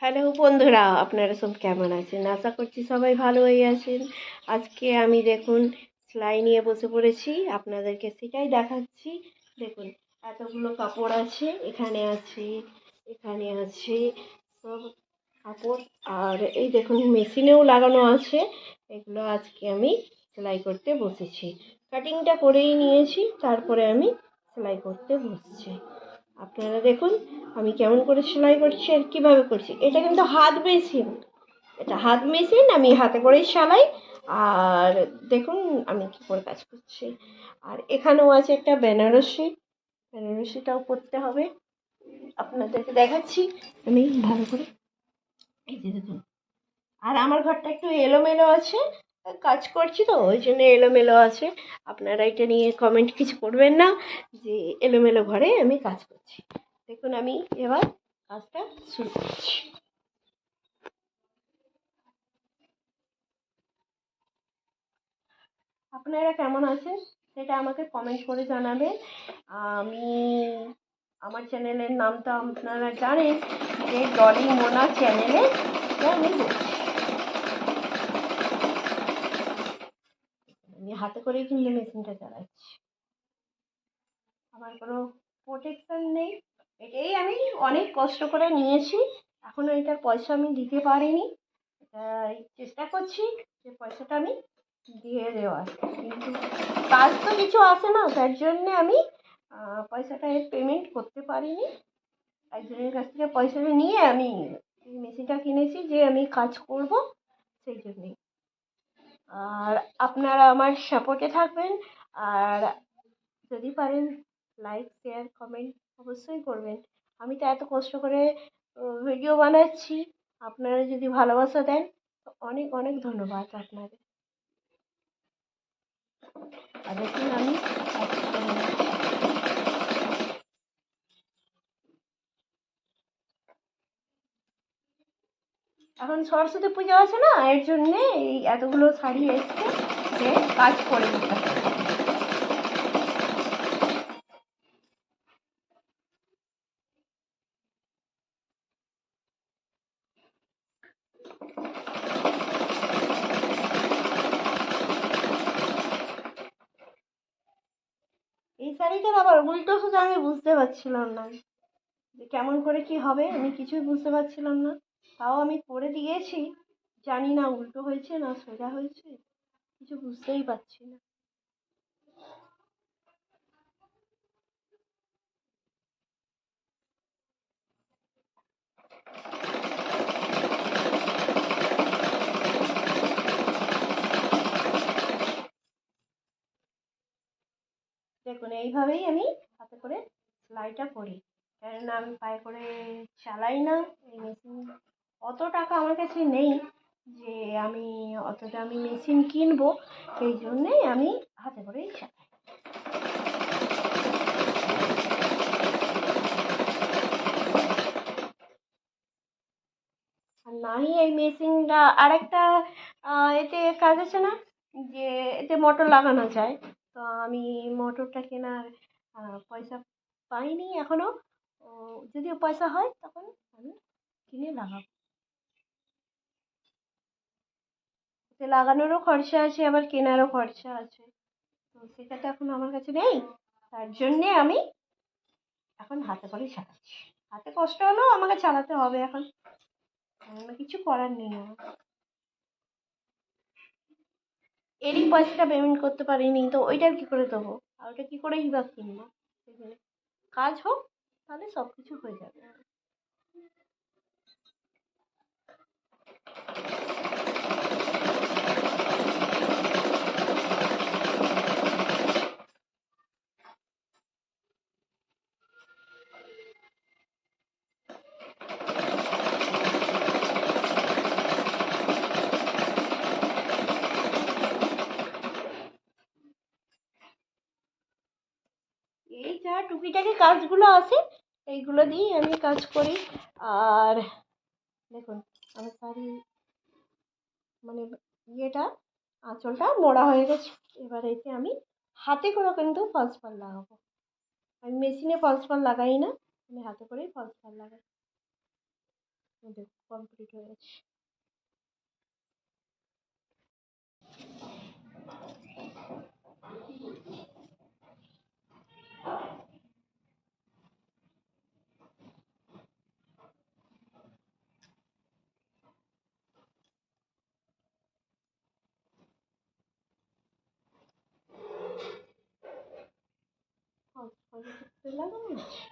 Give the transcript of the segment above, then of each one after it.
Hello বন্ধুরা, আপনারা সব কেমন আছেন? আশা করছি সবাই ভালোই আছেন। আজকে আমি দেখুন সেলাই নিয়ে বসে পড়েছি, আপনাদেরকে সেটাই দেখাচ্ছি। দেখুন এতগুলো কাপড় আছে, এখানে আছে, এখানে আছে, সব কাপড়। আর এই দেখুন মেশিনেও লাগানো আছে। এগুলো আজকে আমি সেলাই করতে বসেছি। কাটিংটা করেই নিয়েছি, তারপরে আমি সেলাই করতে বসছি। আপনারা দেখুন আমি কেমন করে সেলাই করছি আর কীভাবে করছি। এটা কিন্তু হাত মেশিন, এটা হাত মেশিন, আমি হাতে করেই সেলাই। আর দেখুন আমি কী করে কাজ করছি। আর এখানেও আছে একটা বেনারসি, বেনারসিটাও করতে হবে, আপনাদেরকে দেখাচ্ছি আমি ভালো করে। এই যে দেখুন, আর আমার ঘরটা একটু এলোমেলো আছে, কাজ করছি তো ওই জন্য এলোমেলো আছে। আপনারা এটা নিয়ে কমেন্ট কিছু করবেন না যে এলোমেলো ঘরে আমি কাজ করছি। দেখুন আমি এবার কাজটা শুরু করছি। আপনারা কেমন আছেন সেটা আমাকে কমেন্ট করে জানাবেন। আমি আমার চ্যানেলের নামটা আপনারা জানেন যে ডলি মোনা চ্যানেলে আমি বলছি। আমি হাতে করেই কিন্তু মেশিনটা চালাচ্ছি, আমার কোনো প্রোটেকশন নেই। এটাই আমি অনেক কষ্ট করে নিয়েছি, এখনও এটার পয়সা আমি দিতে পারিনি। তাই চেষ্টা করছি যে পয়সাটা আমি দিয়ে দেওয়ার, কিন্তু কাজ তো কিছু আসে না, তার জন্যে আমি পয়সাটা পেমেন্ট করতে পারিনি। একজনের কাছ থেকে পয়সাটা নিয়ে আমি এই মেশিনটা কিনেছি যে আমি কাজ করব, সেই জন্যেই। আর আপনারা আমার সাপোর্টে থাকবেন, আর যদি পারেন লাইক শেয়ার কমেন্ট অবশ্যই করবেন। আমি তো এত কষ্ট করে ভিডিও বানাচ্ছি, আপনারা যদি ভালোবাসা দেন তো অনেক অনেক ধন্যবাদ আপনাদের। আর দেখুন আমি এখন সরস্বতী পুজো আছে না, এর জন্যে এই এতগুলো শাড়ি এসছে যে কাজ করে দিতে হবে। এই শাড়িটার আবার উল্টো সোজা আমি বুঝতে পারছিলাম না যে কেমন করে কি হবে, আমি কিছুই বুঝতে পারছিলাম না। তাও আমি করে দিয়েছি, জানি না উল্টো হয়েছে না সোজা হয়েছে, কিছু বুঝতেই পারছি না। দেখুন এইভাবেই আমি হাতে করে সেলাইটা করি, কেননা আমি পায়ে করে চালাই না এই মেশিন। অত টাকা আমার কাছে নেই যে আমি অত দামি মেশিন কিনবো, সেই জন্যেই আমি হাতে করেই চালাই। আর নাই এই মেশিনটা আরেকটা এতে কাজ আছে না, যে এতে মোটর লাগানো যায়। তো আমি মোটরটা কেনার পয়সা পাইনি এখনও, যদিও পয়সা হয় তখন আমি কিনে লাগাবো। এতে লাগানোরও খরচা আছে, আবার কেনারও খরচা আছে, তো সেটা তো এখন আমার কাছে নেই। তার জন্যে আমি এখন হাতে করেই চালাচ্ছি। হাতে কষ্ট হলেও আমাকে চালাতে হবে এখন, কিছু করার নেই আমার। এরই পয়সাটা পেমেন্ট করতে পারিনি, তো ওইটার কী করে দেবো, আর ওটা কী করে হিসাব কিনবো। সেখানে কাজ হোক, তাহলে সব কিছু হয়ে যাবে। এই যা টুকিটাকি কাজগুলো আছে এইগুলো দিয়েই আমি কাজ করি। আর দেখুন আমার শাড়ি মানে ইয়েটা আঁচলটা মোড়া হয়ে গেছে, এবার এতে আমি হাতে করে কিন্তু ফলস পাড় লাগাবো। আমি মেশিনে ফলস পাড় লাগাই না, আমি হাতে করেই ফলস পাড় লাগাই। কমপ্লিট হয়ে গেছে। লাগানো আছে।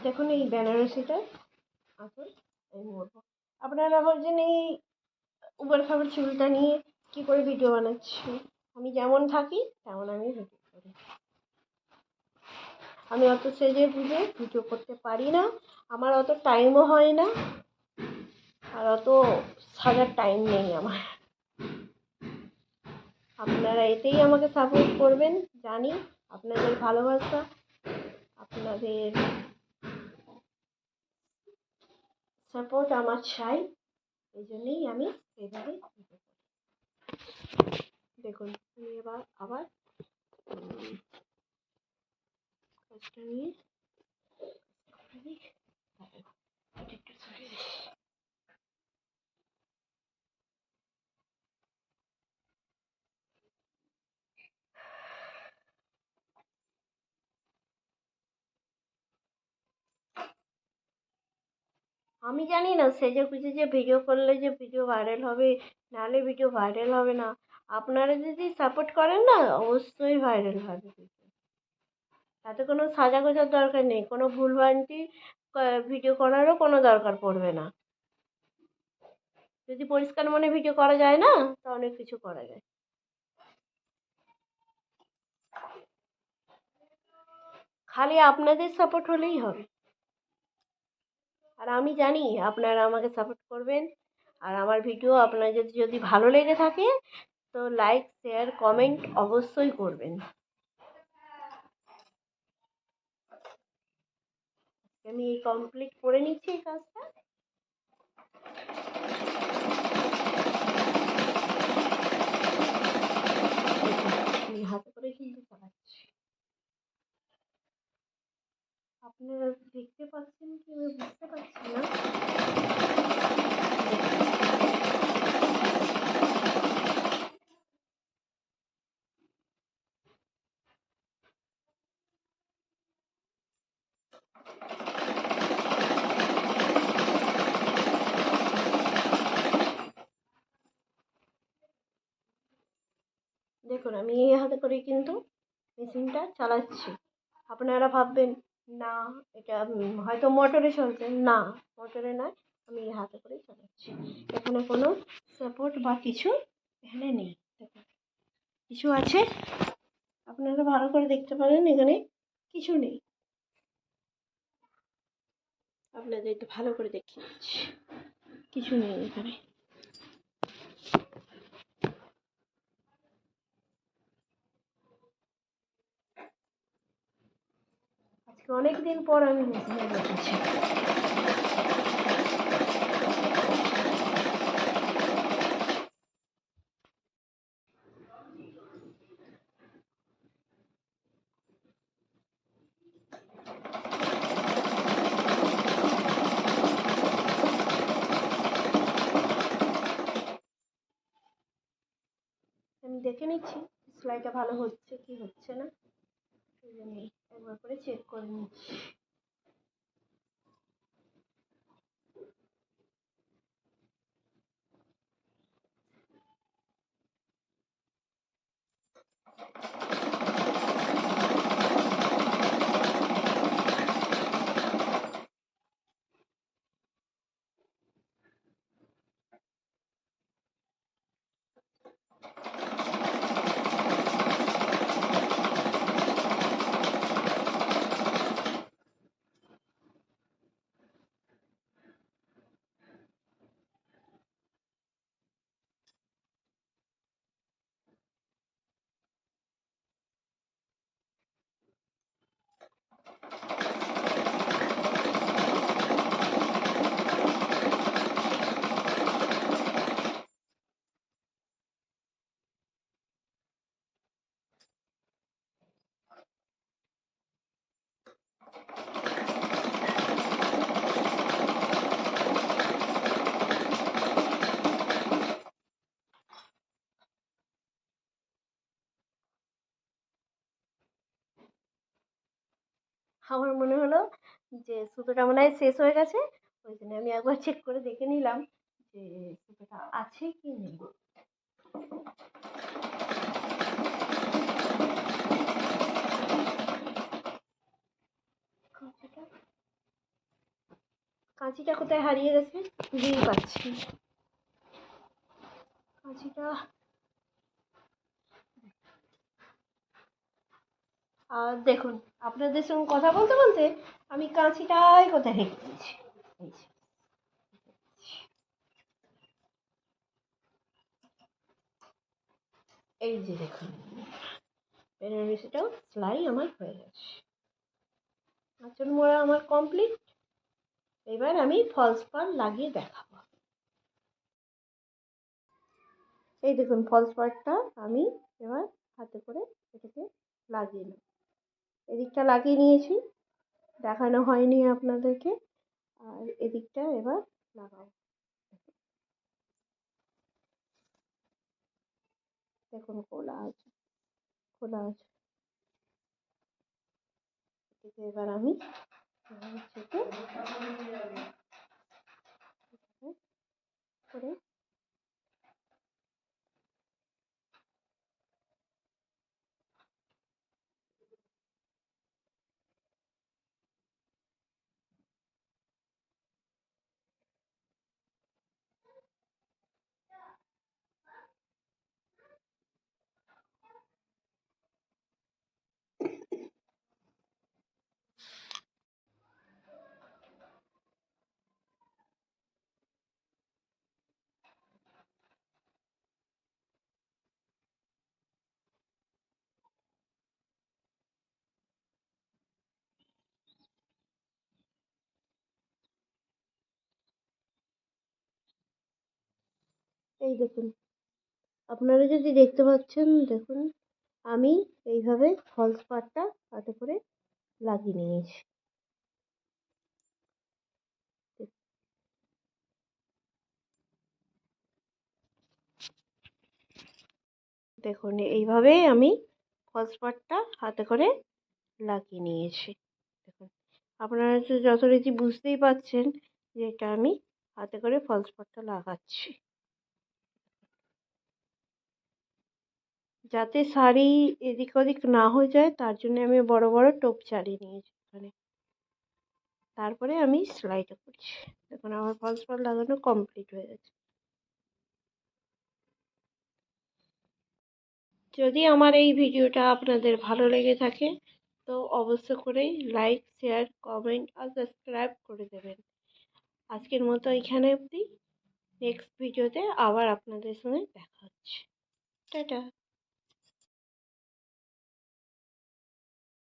দেখুন এই বেনারসিটা আসুন এই মোড়বো। আপনারা বলছেন এই উবড় খাবড় চুলটা নিয়ে কী করে ভিডিও বানাচ্ছি। আমি যেমন থাকি তেমন আমি ভিডিও করি। আমি অত সেজে গুজে ভিডিও করতে পারি না, আমার অত টাইমও হয় না, আর অত সাজার টাইম নেই আমার। আপনারা এতেই আমাকে সাপোর্ট করবেন জানি। আপনাদের ভালোবাসা, আপনাদের সাপোর্ট আমার চাই, এই জন্যেই আমি এইভাবে ভিডিও করি। দেখুন আমি এবার আবার কাজটা নিয়ে একটু সরিয়ে দিই। আমি জানি না সেজে গুজে যে ভিডিও করলে যে ভিডিও ভাইরাল হবে, নাহলে ভিডিও ভাইরাল হবে না। আপনারা যদি সাপোর্ট করেন না অবশ্যই ভাইরাল হবে ভিডিও। তাতে কোনো সাজা গোজার দরকার নেই, কোনো ভুলভ্রান্তি ভিডিও করারও কোনো দরকার পড়বে না। যদি পরিষ্কার মনে ভিডিও করা যায় না তা অনেক কিছু করা যায়। খালি আপনাদের সাপোর্ট হলেই হবে। আর আমি জানি আপনারা আমাকে সাপোর্ট করবেন। আর আমার ভিডিও আপনাদের যদি ভালো লেগে থাকে তো লাইক শেয়ার কমেন্ট অবশ্যই করবেন। আমি এই কমপ্লিট করে নিচ্ছি এই কাজটা। আমি হাতে করে কিন্তু চালাচ্ছি। আপনারা দেখতে পাচ্ছেন কি আমি বুঝতে পারছি না। দেখুন আমি এই হাতে করে কিন্তু মেশিনটা চালাচ্ছি। আপনারা ভাববেন না এটা হয়তো মোটরে চলছে, না মোটরে নয়, আমি হাতে করেই চালাচ্ছি। এখানে কোনো সাপোর্ট বা কিছু এখানে নেই। দেখুন কিছু আছে, আপনারা ভালো করে দেখতে পারেন, এখানে কিছু নেই। আপনাদের একটু ভালো করে দেখিয়ে দিচ্ছি, কিছু নেই এখানে। আজকে অনেক দিন পর আমি মেশিনে বসেছি। আমি দেখে নিচ্ছি সেলাইটা ভালো হচ্ছে কি হচ্ছে না, সেই জন্যই একবার করে চেক করে নিচ্ছি। আমার মনে হলো যে সুতোটা মনে হয় শেষ হয়ে গেছে, ওই জন্য আমি একবার চেক করে দেখে নিলাম যে সুতোটা আছে কি নেই। কাঁচিটা কাঁচিটা কোথায় হারিয়ে গেছে খুঁজেই পাচ্ছি না। কাঁচিটা, আর দেখুন আপনাদের সঙ্গে কথা বলতে বলতে আমি কাঁচিটাই কোথায় রেখে দিয়েছি। এই যে, এই যে দেখুন বেনারসিটাও সেলাই আমার হয়ে গেছে, আঁচল মোড়া আমার কমপ্লিট। এবার আমি ফলস পাড় লাগিয়ে দেখাবো। এই দেখুন ফলস পাড়টা আমি এবার হাতে করে এটাকে লাগিয়ে নেব। এদিকটা লাগিয়ে নিয়েছি, দেখানো হয়নি আপনাদেরকে, আর এদিকটা এবার লাগাবো। দেখুন খোলা আছে, খোলা আছে। এটাকে এবার আমি চেপে করে এই দেখুন আপনারা যদি দেখতে পাচ্ছেন, দেখুন আমি এইভাবে ফলস পাড়টা হাতে করে লাগিয়ে নিয়েছি। দেখুন এইভাবেই আমি ফলস পাড়টা হাতে করে লাগিয়ে নিয়েছি। দেখুন আপনারা তো যথারীতি বুঝতেই পারছেন যে এটা আমি হাতে করে ফলস পাড়টা লাগাচ্ছি। যাতে শাড়ি এদিক ওদিক না হয়ে যায় তার জন্য আমি বড় বড় টোপ চালিয়ে নিয়েছি এখানে। তারপরে আমি সেলাইটা করছি। দেখুন আমার ফলস পাড় লাগানো কমপ্লিট হয়ে গেছে। যদি আমার এই ভিডিওটা আপনাদের ভালো লেগে থাকে তো অবশ্য করেই লাইক, শেয়ার, কমেন্ট আর সাবস্ক্রাইব করে দেবেন। আজকের মতো এখানে অবধি। নেক্সট ভিডিওতে আবার আপনাদের সঙ্গে দেখা হচ্ছে। টাটা।